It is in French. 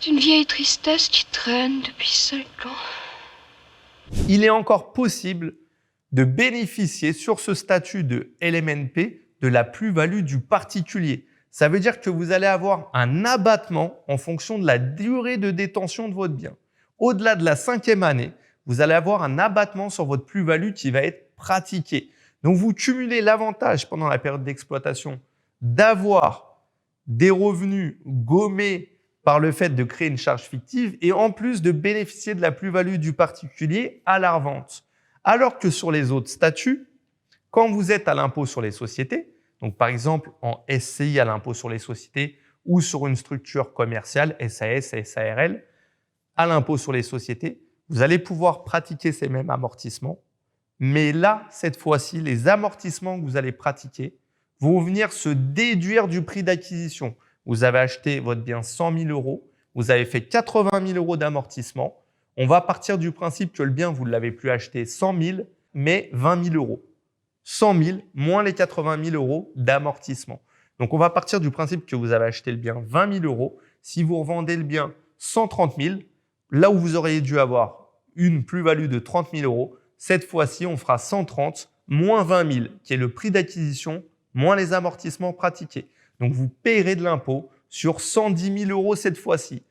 C'est une vieille tristesse qui traîne depuis 5 ans. Il est encore possible de bénéficier sur ce statut de LMNP de la plus-value du particulier. Ça veut dire que vous allez avoir un abattement en fonction de la durée de détention de votre bien. Au-delà de la 5e année, vous allez avoir un abattement sur votre plus-value qui va être pratiqué. Donc, vous cumulez l'avantage pendant la période d'exploitation d'avoir des revenus gommés par le fait de créer une charge fictive et en plus de bénéficier de la plus-value du particulier à la revente. Alors que sur les autres statuts, quand vous êtes à l'impôt sur les sociétés, donc par exemple en SCI à l'impôt sur les sociétés ou sur une structure commerciale, SAS, SARL, à l'impôt sur les sociétés, vous allez pouvoir pratiquer ces mêmes amortissements. Mais là, cette fois-ci, les amortissements que vous allez pratiquer vont venir se déduire du prix d'acquisition. Vous avez acheté votre bien 100 000 €, vous avez fait 80 000 € d'amortissement. On va partir du principe que le bien, vous ne l'avez plus acheté 100 000, mais 20 000 €. 100 000 moins les 80 000 € d'amortissement. Donc, on va partir du principe que vous avez acheté le bien 20 000 €. Si vous revendez le bien 130 000, là où vous auriez dû avoir une plus-value de 30 000 €, cette fois-ci, on fera 130 moins 20 000, qui est le prix d'acquisition, moins les amortissements pratiqués. Donc, vous payerez de l'impôt sur 110 000 € cette fois-ci.